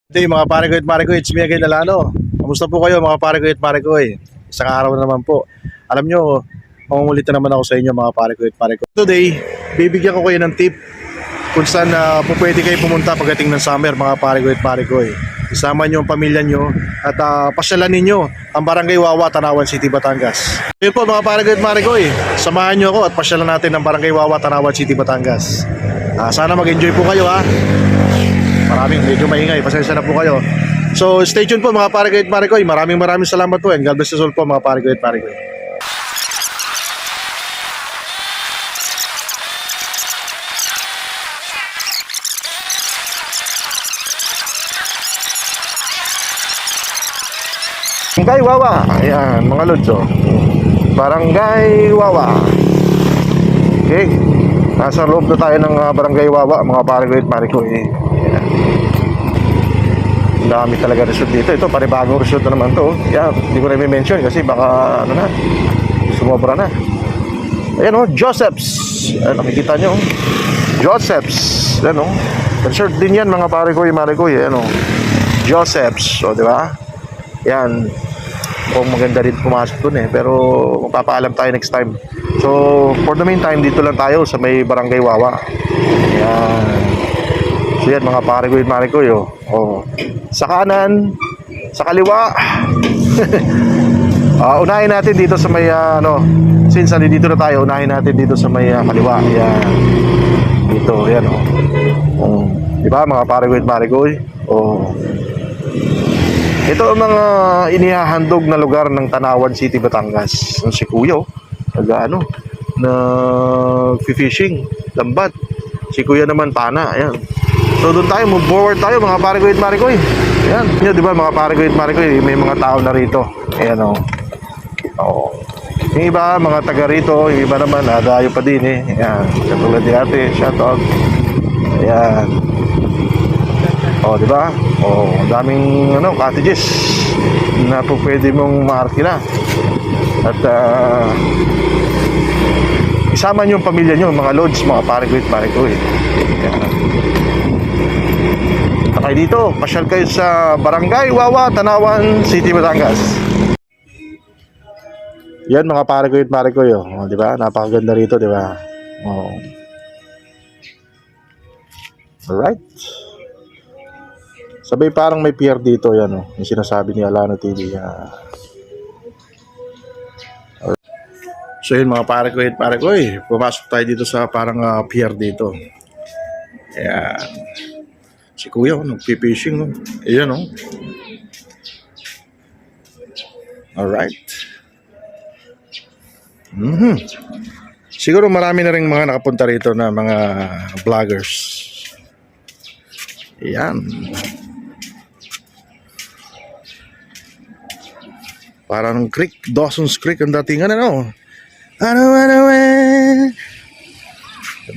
Hey mga pare ko at pare ko, it's me again Alano. Kamusta po kayo mga pare ko at pare ko Isang araw na naman po. Alam nyo, mangungulit na naman ako sa inyo mga pare ko at pare ko. Today, bibigyan ko kayo ng tip kung saan po pwede kayo pumunta pagdating ng summer mga pare ko at pare ko Isama nyo ang pamilya nyo at pasyalan ninyo ang Barangay Wawa, Tanawan City, Batangas. Yun po mga pare ko at pare ko Samahan nyo ako at pasyalan natin ang Barangay Wawa, Tanawan City, Batangas. Sana mag-enjoy po kayo ha. Medyo maingay, pasensya na po kayo. So stay tuned po mga pare ko at pare ko. Maraming salamat po and God bless us all po mga pare ko at pare ko. Barangay Wawa. Ayan mga lods Barangay Wawa. Okay, nasa loob na tayo ng Barangay Wawa mga pare ko at pare ko Dami talaga resort dito. Ito, panibagong resort na naman to. Yan, hindi ko na i-mention kasi baka sumobra na. Ayan Joseph's. Ayan, nakikita nyo. Joseph's. Ayan resort din yan mga pare ko, Ayan Joseph's. So, di ba? Yan. Kung maganda rin pumasok dun pero magpapaalam tayo next time. So, for the meantime, dito lang tayo sa may Barangay Wawa. Yan. So yan mga pare ko sa kanan, sa kaliwa. Unahin natin dito sa may since dito na tayo, unahin natin dito sa may kaliwa. Yan. Dito, yan diba mga pare ko Ito ang mga inihahandog na lugar ng Tanawan City, Batangas. Si Kuya nag-fishing, lambat. Si Kuya naman pana, ayan. So doon tayo, move forward tayo mga pare ko. Ayan, di ba mga pare ko may mga tao na rito. Ayan Yung iba, mga taga rito, yung iba naman, nadayo pa din Ayan, katulad ni ate, shout out. Ayan. Di ba? Ang daming cottages na po pwede mong maarkila. At isama nyo yung pamilya nyo, mga lods, mga pare ko Ayan. Takay dito, pasyal kayo sa Barangay Wawa, Tanawan City, Batangas. Yan mga pare ko di ba? Napakaganda rito, di ba? Alright. Sabay parang may pier dito, yan yung sinasabi ni Alano TV. So yun mga pare ko pumasok tayo dito sa parang pier dito. Ayan. Si Kuya nagpipishing Ayan Alright. Siguro marami na rin mga nakapunta rito na mga vloggers. Ayan. Parang creek, Dawson's Creek ang datingan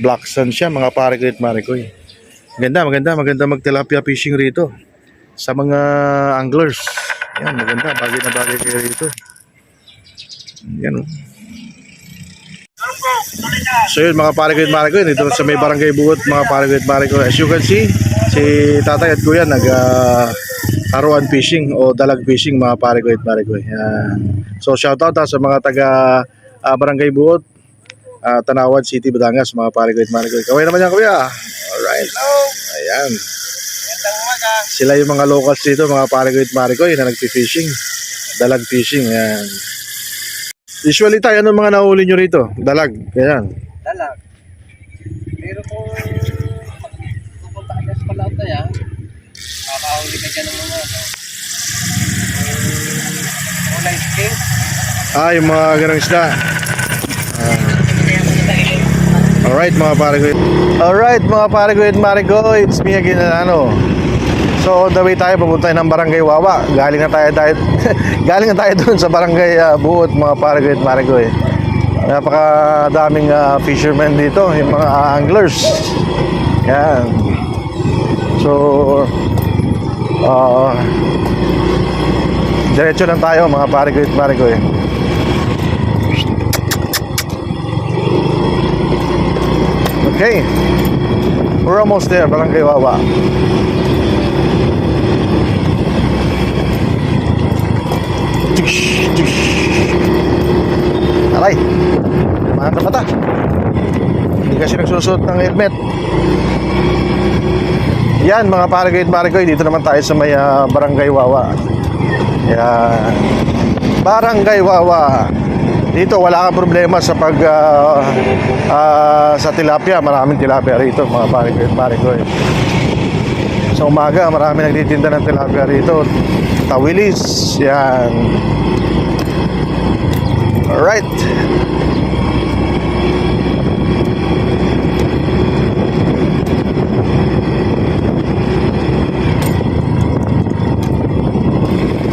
Black Sun siya mga pare ko Maganda mag-tilapia fishing rito sa mga anglers. Yan, maganda, bagay na bagay kayo rito. Yan So yun mga pare ko dito sa may Barangay Buot mga pare ko. As you can see, si tatay at kuya haruan fishing o dalag fishing mga pare ko. Yan. So shout out sa mga taga Barangay Buot, Tanawan City, Batangas mga pare ko. Kaway naman yan kuya. Alright. Ayan. Sila yung mga locals dito mga pare ko na nagpi-fishing, dalag fishing. Ayan. Usually tayo, anong mga nahuli nyo rito? Dalag, ganyan. Dalag. Pero kung pupunta ka sa palaot na yan, makakahuli ka dyan ng mga ulay skin. Yung mga ganang isda. Alright mga pare ko, it's me again So on the way tayo, papunta ng Barangay Wawa. Galing na tayo doon sa Barangay Buot mga pare ko Napakadaming fishermen dito, yung mga anglers. Yan. So diretso lang tayo mga pare ko Okay, we're almost there, Barangay Wawa. Ano mata? Hindi kasi nagsusuot ng helmet. Yan mga pare ko, dito naman tayo sa may Barangay Wawa. Yan. Barangay Wawa. Dito wala kang problema sa sa tilapia. Maraming tilapia rito mga pare ko. Sa umaga marami nagtitinda ng tilapia rito. Tawilis. Yan. Alright.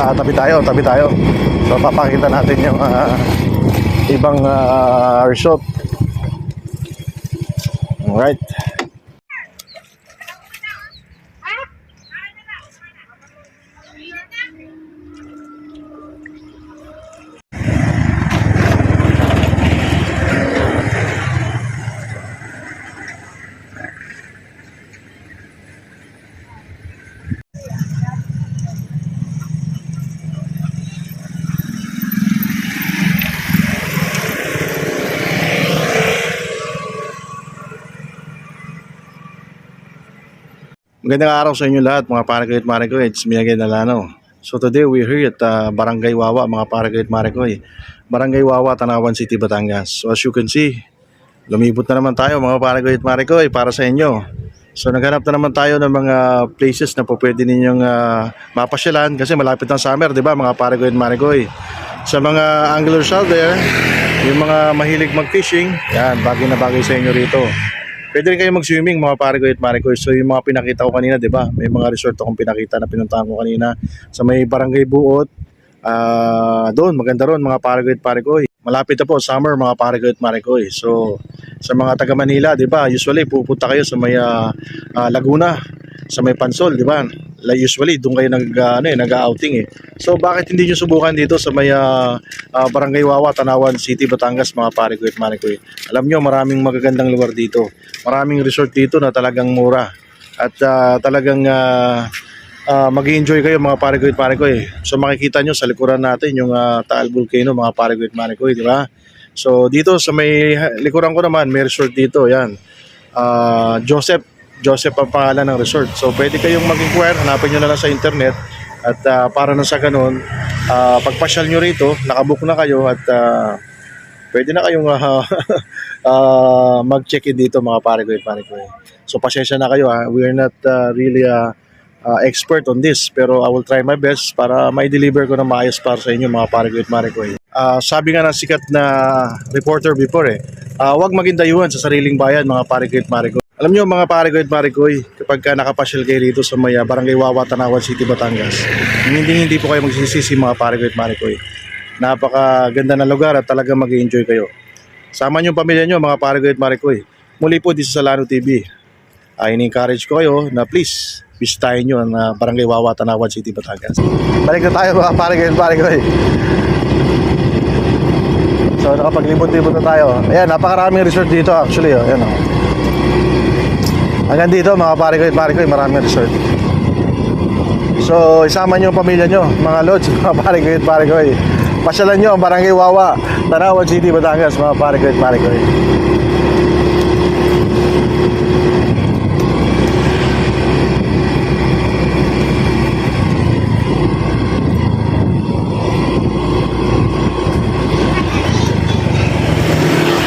Tabi tayo. So papakita natin yung ibang resort. Alright. Magandang araw sa inyo lahat mga pare ko. It's me again, Alano. So today we're here at Barangay Wawa mga pare ko. Barangay Wawa, Tanawan City, Batangas. So as you can see, lumibot na naman tayo mga pare ko para sa inyo. So naghanap na naman tayo ng mga places na po pwede ninyong mapasyalan kasi malapit ng summer, di ba mga pare ko. Sa mga anglers out there, yung mga mahilig mag-fishing, yan, bagay na bagay sa inyo rito. Pwede rin kayo mag-swimming mga pare ko. So yung mga pinakita ko kanina, 'di ba? May mga resort akong pinakita na pinuntahan ko kanina sa may Barangay Buot. Doon maganda ron mga pare ko. Malapit na po summer mga pare ko. So sa mga taga Manila, 'di ba? Usually pupunta kayo sa may Laguna, sa may Pansol, 'di ba? Usually doon kayo nag-outing eh. So bakit hindi niyo subukan dito sa may Barangay Wawa, Tanawan City, Batangas mga pare ko. Alam niyo maraming magagandang lugar dito. Maraming resort dito na talagang mura at talagang mag-i-enjoy kayo mga pare ko. So makikita nyo sa likuran natin yung Taal Volcano mga pare ko, di ba? So dito sa may likuran ko naman may resort dito, yan. Joseph ang pangalan ng resort. So pwede kayong mag-inquire, hanapin nyo na lang sa internet at para na sa ganun, pagpasyal nyo rito, nakabook na kayo at pwede na kayong mag-check-in dito mga pare ko. So pasensya na kayo we are not really expert on this pero I will try my best para ma-deliver ko na maayos para sa inyo mga pare ko. Sabi nga ng sikat na reporter before huwag maging dayuhan sa sariling bayan mga pare ko. Alam nyo mga pare ko, kapag nakapasyal kayo rito sa may Barangay Wawa, Tanawan City, Batangas, hindi po kayo magsisisi mga pare ko. Napakaganda na lugar at talagang mag-i-enjoy kayo. Sama nyo yung pamilya nyo mga pare ko. Muli po dito sa Alano TV. Ini-encourage ko kayo na please bisitahin nyo ang Barangay Wawa, Tanawan City, Batangas. Balik na tayo mga pare ko. So nakapaglibot-libot na tayo. Ayan, napakaraming resort dito actually. Ayan, hanggang dito mga pare ko, maraming resort. So isama nyo ang pamilya nyo mga lods mga pare ko. Pasyalan nyo ang Barangay Wawa, Tanawan City, Batangas mga pare ko.